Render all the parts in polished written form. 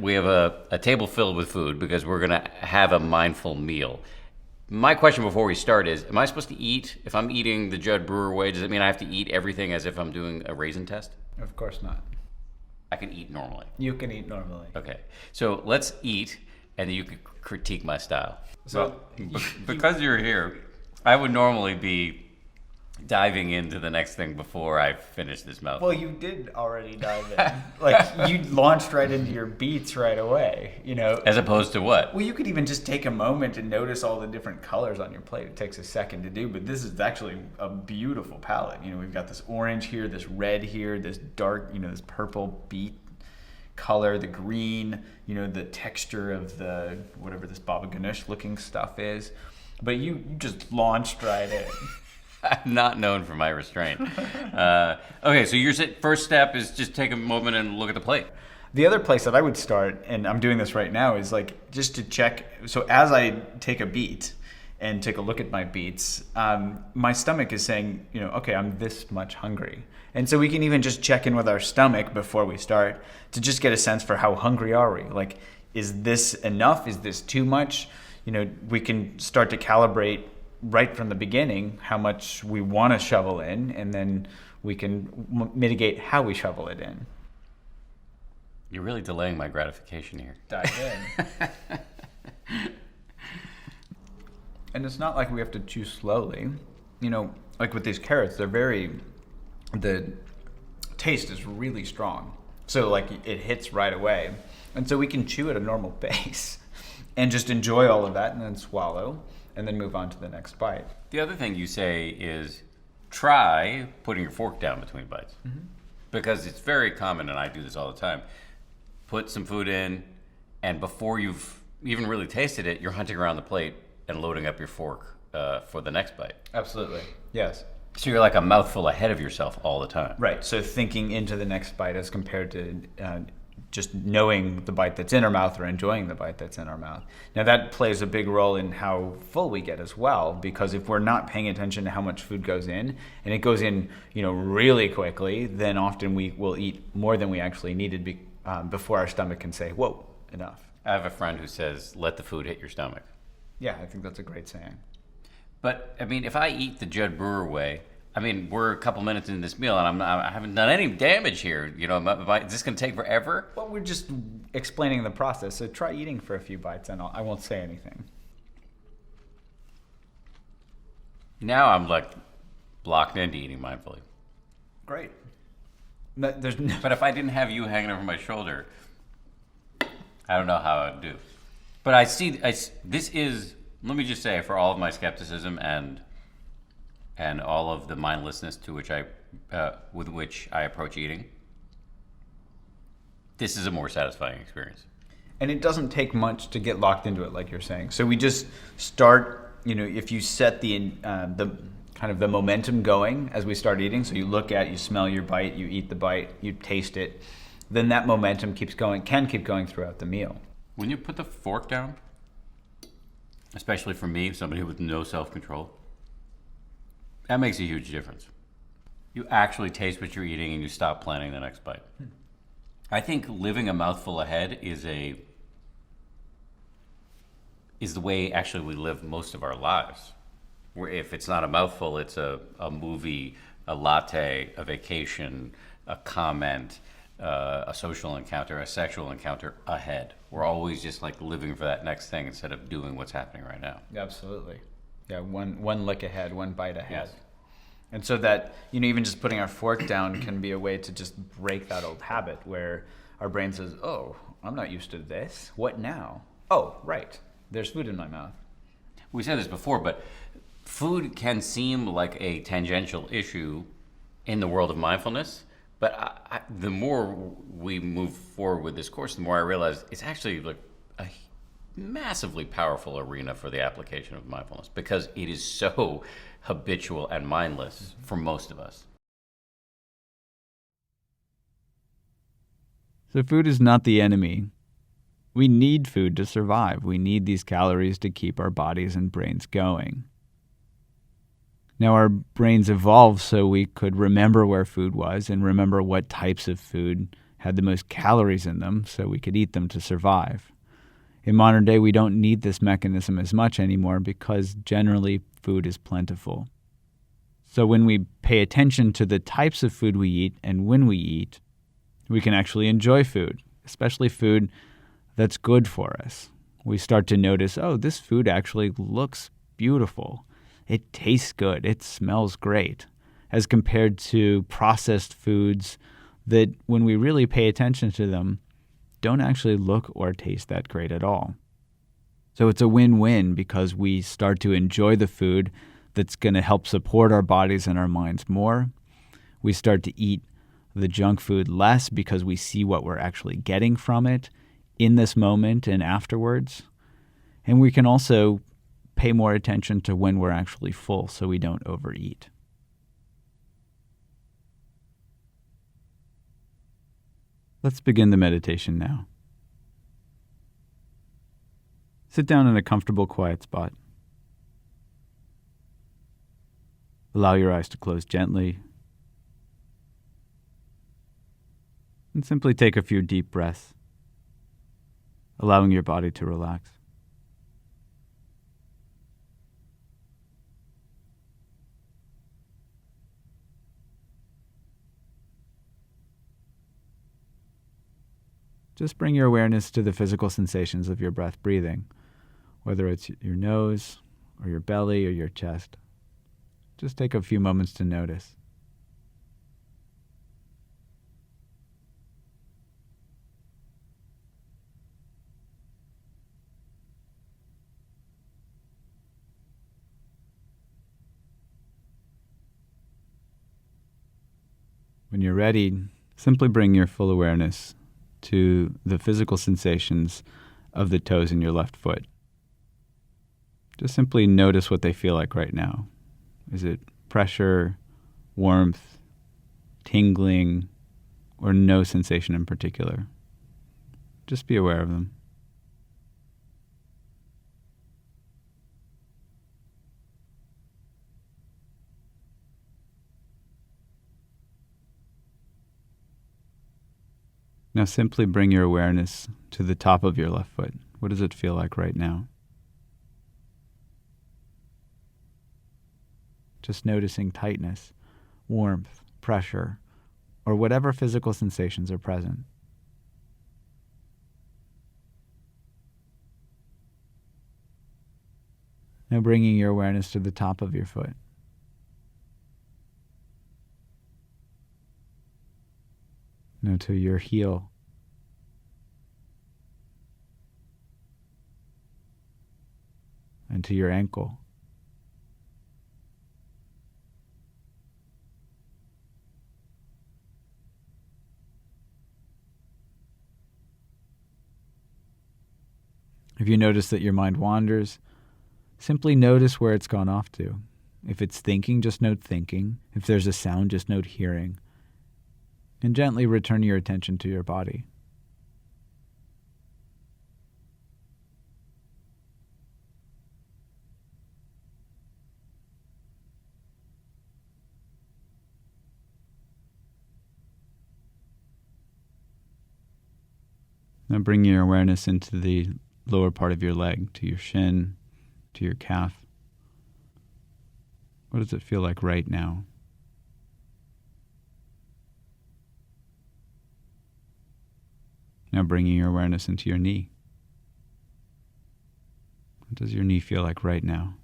we have a table filled with food because we're going to have a mindful meal. My question before we start is, am I supposed to eat, if I'm eating the Judd Brewer way, does it mean I have to eat everything as if I'm doing a raisin test? Of course not. I can eat normally. You can eat normally. Okay. So let's eat, and then you can critique my style. So Because you're here, I would normally be diving into the next thing before I finish this mouthful. Well, you did already dive in. Like, you launched right into your beets right away, you know. As opposed to what? Well, you could even just take a moment and notice all the different colors on your plate. It takes a second to do, but this is actually a beautiful palette. You know, we've got this orange here, this red here, this dark, you know, this purple beet color, the green, you know, the texture of the, whatever this baba ganoush looking stuff is. But you just launched right in. I'm not known for my restraint. Okay, so your first step is just take a moment and look at the plate. The other place that I would start, and I'm doing this right now, is like just to check. So as I take a beet and take a look at my beets, my stomach is saying, you know, okay, I'm this much hungry. And so we can even just check in with our stomach before we start to just get a sense for how hungry are we. Like, is this enough? Is this too much? You know, we can start to calibrate right from the beginning how much we want to shovel in, and then we can mitigate how we shovel it in. You're really delaying my gratification here. Dive in. And it's not like we have to chew slowly. You know, like with these carrots, the taste is really strong. So like it hits right away. And so we can chew at a normal pace and just enjoy all of that and then swallow and then move on to the next bite. The other thing you say is try putting your fork down between bites. Mm-hmm. Because it's very common, and I do this all the time. Put some food in, and before you've even really tasted it, you're hunting around the plate and loading up your fork for the next bite. Absolutely. Yes. So you're like a mouthful ahead of yourself all the time. Right. So thinking into the next bite as compared to just knowing the bite that's in our mouth or enjoying the bite that's in our mouth. Now that plays a big role in how full we get as well, because if we're not paying attention to how much food goes in, and it goes in, you know, really quickly, then often we will eat more than we actually needed before our stomach can say, whoa, enough. I have a friend who says, let the food hit your stomach. Yeah, I think that's a great saying. But, I mean, if I eat the Judd Brewer way, I mean, we're a couple minutes into this meal, and I haven't done any damage here. You know, is this going to take forever? Well, we're just explaining the process. So try eating for a few bites, and I won't say anything. Now I'm like locked into eating mindfully. Great. But if I didn't have you hanging over my shoulder, I don't know how I'd do. But this is, let me just say, for all of my skepticism and all of the mindlessness with which I approach eating, this is a more satisfying experience. And it doesn't take much to get locked into it, like you're saying. So we just start, you know, if you set the kind of the momentum going as we start eating, so you smell your bite, you eat the bite, you taste it, then that momentum can keep going throughout the meal. When you put the fork down, especially for me, somebody with no self-control, that makes a huge difference. You actually taste what you're eating and you stop planning the next bite. I think living a mouthful ahead is the way actually we live most of our lives. Where if it's not a mouthful, it's a movie, a latte, a vacation, a comment, a social encounter, a sexual encounter ahead. We're always just like living for that next thing instead of doing what's happening right now. Absolutely. Yeah, one lick ahead, one bite ahead. Yes. And so that, you know, even just putting our fork down can be a way to just break that old habit where our brain says, oh, I'm not used to this. What now? Oh, right. There's food in my mouth. We said this before, but food can seem like a tangential issue in the world of mindfulness. But the more we move forward with this course, the more I realize it's actually like a massively powerful arena for the application of mindfulness because it is so habitual and mindless for most of us. So food is not the enemy. We need food to survive. We need these calories to keep our bodies and brains going. Now, our brains evolved so we could remember where food was and remember what types of food had the most calories in them, so we could eat them to survive. In modern day, we don't need this mechanism as much anymore because generally food is plentiful. So when we pay attention to the types of food we eat and when we eat, we can actually enjoy food, especially food that's good for us. We start to notice, oh, this food actually looks beautiful. It tastes good. It smells great, as compared to processed foods that, when we really pay attention to them, don't actually look or taste that great at all. So it's a win-win because we start to enjoy the food that's going to help support our bodies and our minds more. We start to eat the junk food less because we see what we're actually getting from it in this moment and afterwards. And we can also pay more attention to when we're actually full so we don't overeat. Let's begin the meditation now. Sit down in a comfortable, quiet spot. Allow your eyes to close gently. And simply take a few deep breaths, allowing your body to relax. Just bring your awareness to the physical sensations of your breath breathing, whether it's your nose or your belly or your chest. Just take a few moments to notice. When you're ready, simply bring your full awareness to the physical sensations of the toes in your left foot. Just simply notice what they feel like right now. Is it pressure, warmth, tingling, or no sensation in particular? Just be aware of them. Now simply bring your awareness to the top of your left foot. What does it feel like right now? Just noticing tightness, warmth, pressure, or whatever physical sensations are present. Now bringing your awareness to the top of your foot. Now to your heel. And to your ankle. If you notice that your mind wanders, simply notice where it's gone off to. If it's thinking, just note thinking. If there's a sound, just note hearing. And gently return your attention to your body. Now bring your awareness into the lower part of your leg, to your shin, to your calf. What does it feel like right now? Now bringing your awareness into your knee. What does your knee feel like right now?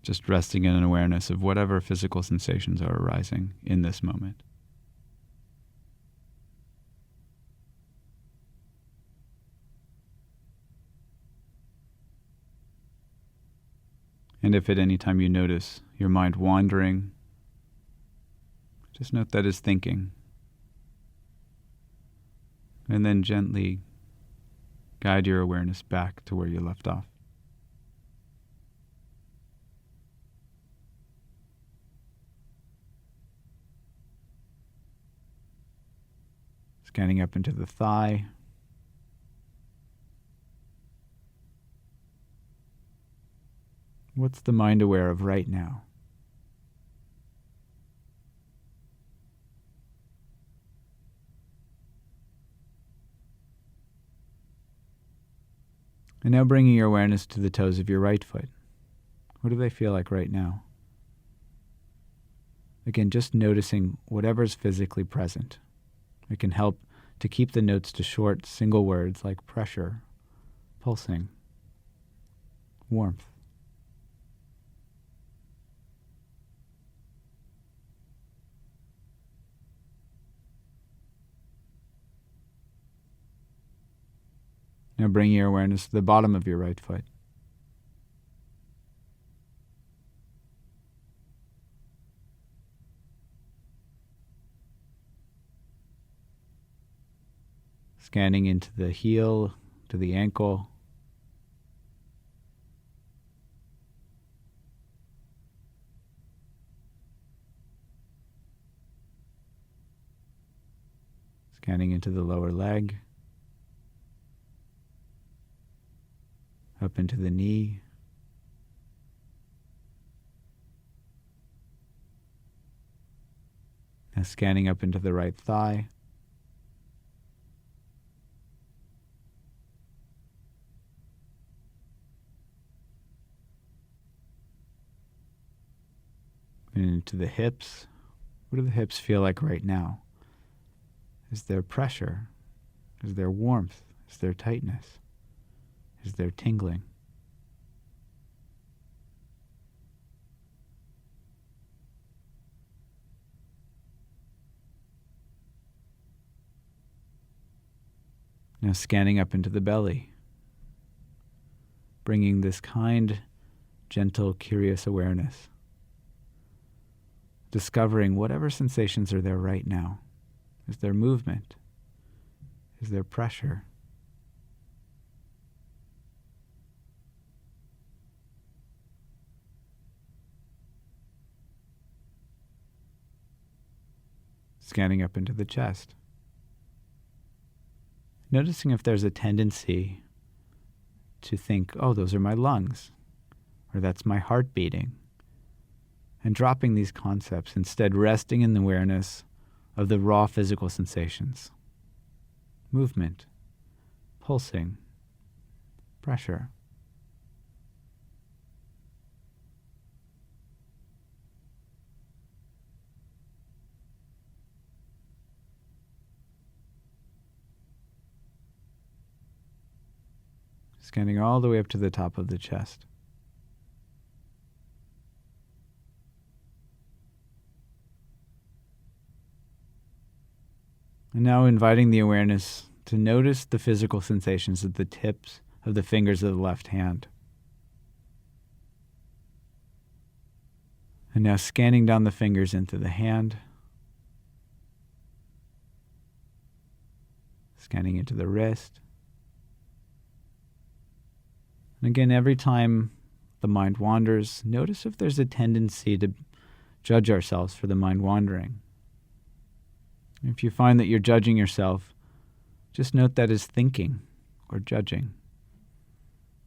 Just resting in an awareness of whatever physical sensations are arising in this moment. And if at any time you notice your mind wandering, just note that as thinking. And then gently guide your awareness back to where you left off. Scanning up into the thigh. What's the mind aware of right now? And now bringing your awareness to the toes of your right foot. What do they feel like right now? Again, just noticing whatever's physically present. It can help to keep the notes to short, single words like pressure, pulsing, warmth. Now bring your awareness to the bottom of your right foot. Scanning into the heel, to the ankle. Scanning into the lower leg. Up into the knee. Now scanning up into the right thigh. And into the hips. What do the hips feel like right now? Is there pressure? Is there warmth? Is there tightness? Is there tingling? Now scanning up into the belly, bringing this kind, gentle, curious awareness, discovering whatever sensations are there right now. Is there movement? Is there pressure? Scanning up into the chest. Noticing if there's a tendency to think, oh, those are my lungs, or that's my heart beating, and dropping these concepts, instead resting in the awareness of the raw physical sensations. Movement, pulsing, pressure. Scanning all the way up to the top of the chest. And now inviting the awareness to notice the physical sensations at the tips of the fingers of the left hand. And now scanning down the fingers into the hand. Scanning into the wrist. And again, every time the mind wanders, notice if there's a tendency to judge ourselves for the mind wandering. If you find that you're judging yourself, just note that as thinking or judging,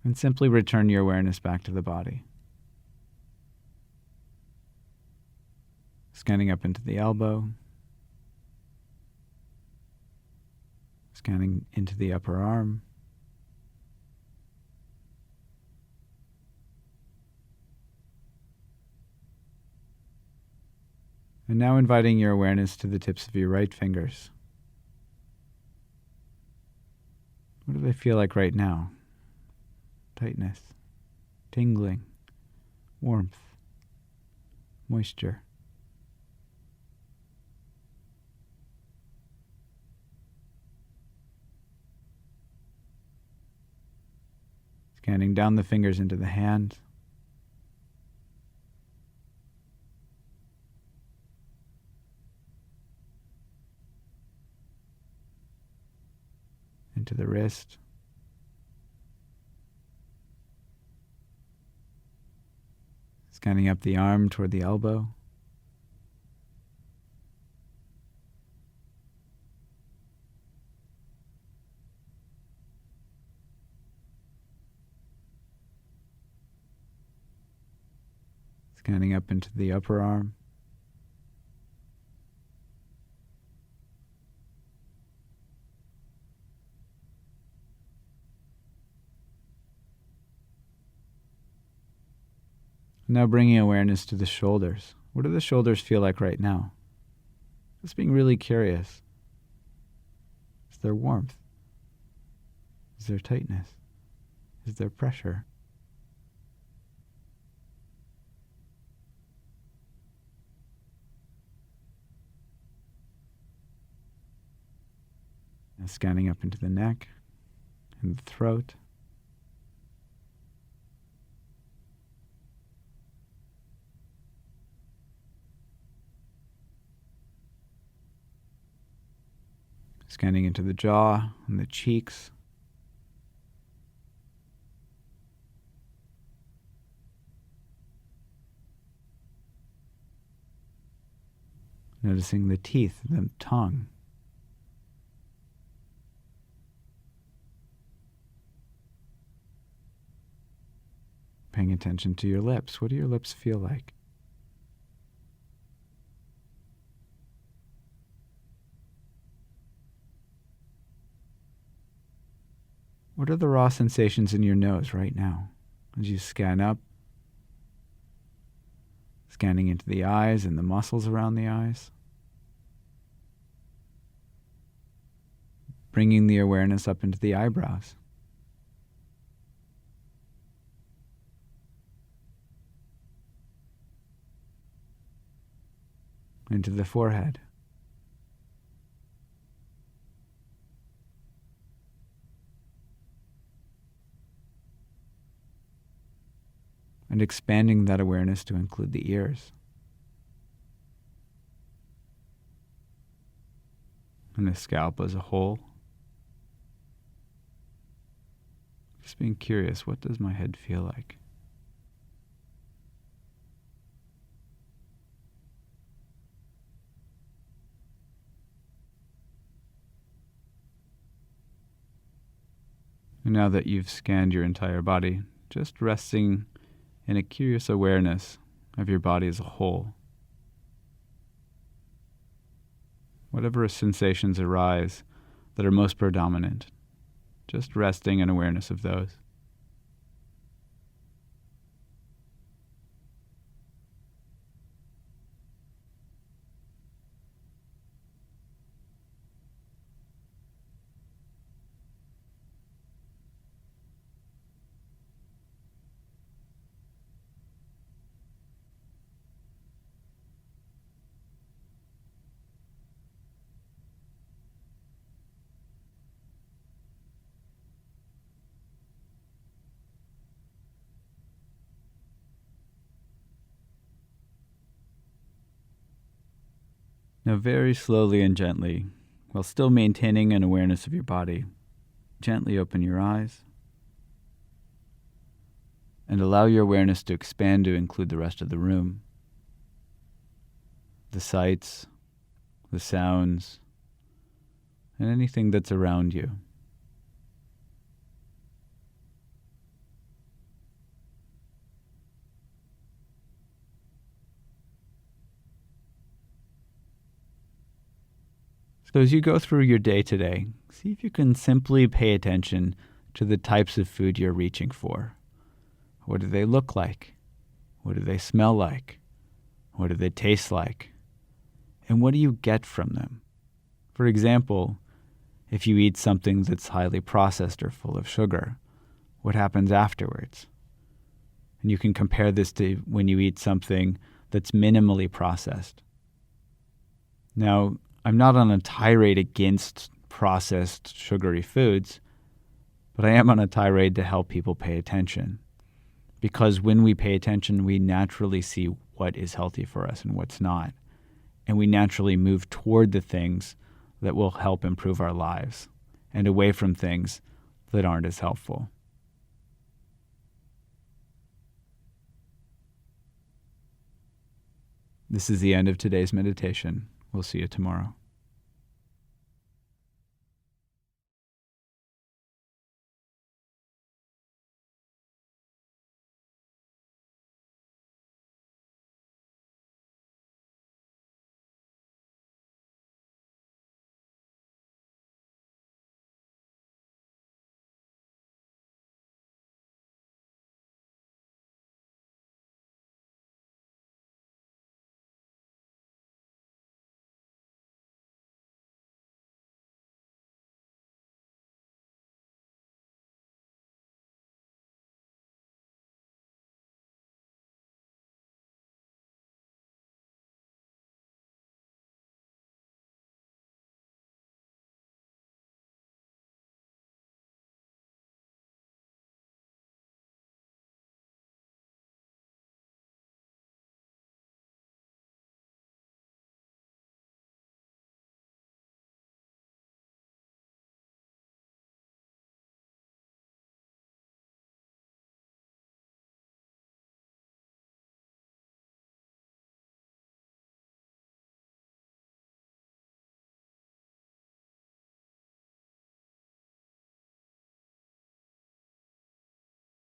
and simply return your awareness back to the body. Scanning up into the elbow, scanning into the upper arm, and now inviting your awareness to the tips of your right fingers. What do they feel like right now? Tightness, tingling, warmth, moisture. Scanning down the fingers into the hand. Into the wrist. Scanning up the arm toward the elbow. Scanning up into the upper arm. Now bringing awareness to the shoulders. What do the shoulders feel like right now? Just being really curious. Is there warmth? Is there tightness? Is there pressure? Now scanning up into the neck and the throat. Scanning into the jaw and the cheeks. Noticing the teeth, the tongue. Paying attention to your lips. What do your lips feel like? What are the raw sensations in your nose right now as you scan up, scanning into the eyes and the muscles around the eyes? Bringing the awareness up into the eyebrows. Into the forehead. And expanding that awareness to include the ears. And the scalp as a whole. Just being curious, what does my head feel like? And now that you've scanned your entire body, just resting in a curious awareness of your body as a whole. Whatever sensations arise that are most predominant, just resting in awareness of those. Now very slowly and gently, while still maintaining an awareness of your body, gently open your eyes and allow your awareness to expand to include the rest of the room. The sights, the sounds, and anything that's around you. So as you go through your day today, see if you can simply pay attention to the types of food you're reaching for. What do they look like? What do they smell like? What do they taste like? And what do you get from them? For example, if you eat something that's highly processed or full of sugar, what happens afterwards? And you can compare this to when you eat something that's minimally processed. Now, I'm not on a tirade against processed sugary foods, but I am on a tirade to help people pay attention. Because when we pay attention, we naturally see what is healthy for us and what's not. And we naturally move toward the things that will help improve our lives and away from things that aren't as helpful. This is the end of today's meditation. We'll see you tomorrow.